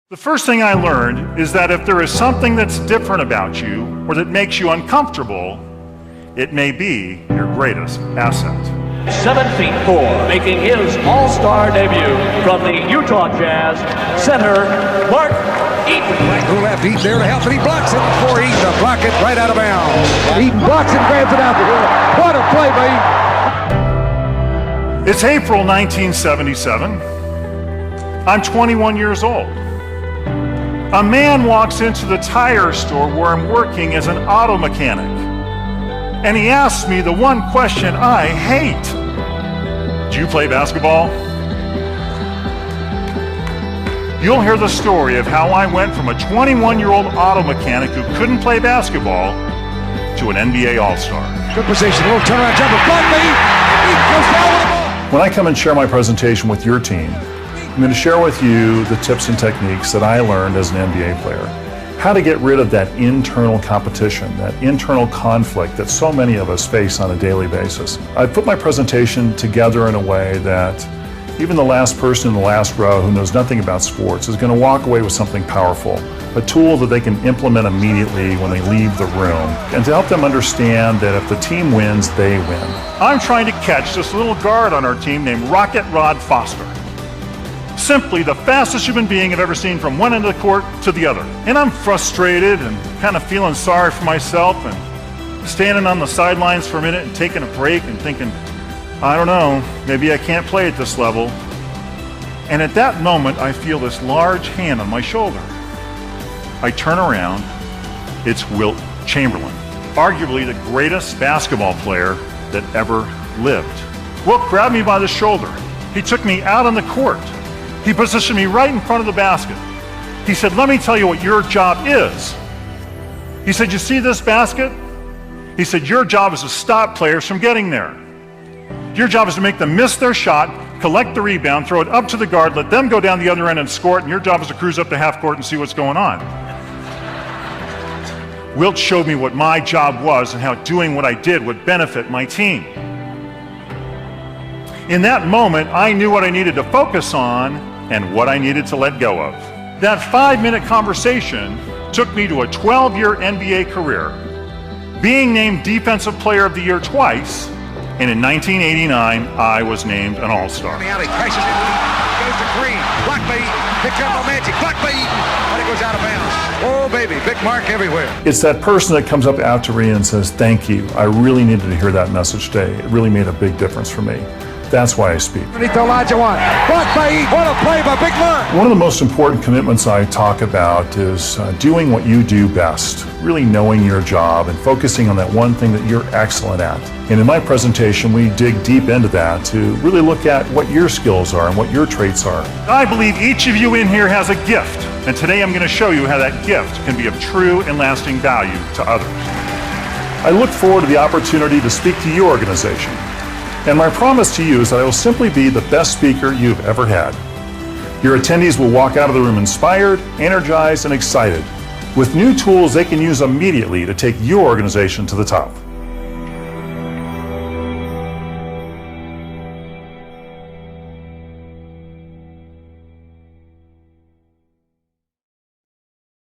The first thing I learned is that if there is something that's different about you or that makes you uncomfortable, it may be your greatest asset. 7'4", making his all-star debut from the Utah Jazz, center Mark Eaton. Right to left, Eaton there to help, and he blocks it for Eaton to block it right out of bounds. Eaton blocks it, grabs it out the hill. What a play by Eaton. It's April 1977. I'm 21 years old. A man walks into the tire store where I'm working as an auto mechanic, and he asks me the one question I hate. Do you play basketball? You'll hear the story of how I went from a 21-year-old auto mechanic who couldn't play basketball to an NBA All-Star. Good position, a little turnaround jumper, blocked by Eaton. Eaton goes down with the ball. When I come and share my presentation with your team, I'm going to share with you the tips and techniques that I learned as an NBA player. How to get rid of that internal competition, that internal conflict that so many of us face on a daily basis. I've put my presentation together in a way that even the last person in the last row who knows nothing about sports is going to walk away with something powerful, a tool that they can implement immediately when they leave the room, and to help them understand that if the team wins, they win. I'm trying to catch this little guard on our team named Rocket Rod Foster. Simply the fastest human being I've ever seen from one end of the court to the other. And I'm frustrated and kind of feeling sorry for myself and standing on the sidelines for a minute and taking a break and thinking, I don't know, maybe I can't play at this level. And at that moment, I feel this large hand on my shoulder. I turn around, it's Wilt Chamberlain, arguably the greatest basketball player that ever lived. Wilt grabbed me by the shoulder. He took me out on the court. He positioned me right in front of the basket. He said, let me tell you what your job is. He said, you see this basket? He said, your job is to stop players from getting there. Your job is to make them miss their shot, collect the rebound, throw it up to the guard, let them go down the other end and score it, and your job is to cruise up to half court and see what's going on. Wilt showed me what my job was and how doing what I did would benefit my team. In that moment, I knew what I needed to focus on and what I needed to let go of. That 5-minute conversation took me to a 12-year NBA career, being named Defensive Player of the Year twice, and in 1989, I was named an All-Star. On the alley, crashes in, goes to Green, blocked by Eaton, picked up by Magic, blocked by Eaton, and it goes out of bounds. Oh baby, big mark everywhere. It's that person that comes up after me and says, thank you, I really needed to hear that message today. It really made a big difference for me. That's why I speak. Underneath the Elijah one, blocked by Eaton. What a play by Big Mark. One of the most important commitments I talk about is doing what you do best, really knowing your job and focusing on that one thing that you're excellent at. And in my presentation, we dig deep into that to really look at what your skills are and what your traits are. I believe each of you in here has a gift, and today I'm going to show you how that gift can be of true and lasting value to others. I look forward to the opportunity to speak to your organization. And my promise to you is that I will simply be the best speaker you've ever had. Your attendees will walk out of the room inspired, energized, and excited with new tools they can use immediately to take your organization to the top.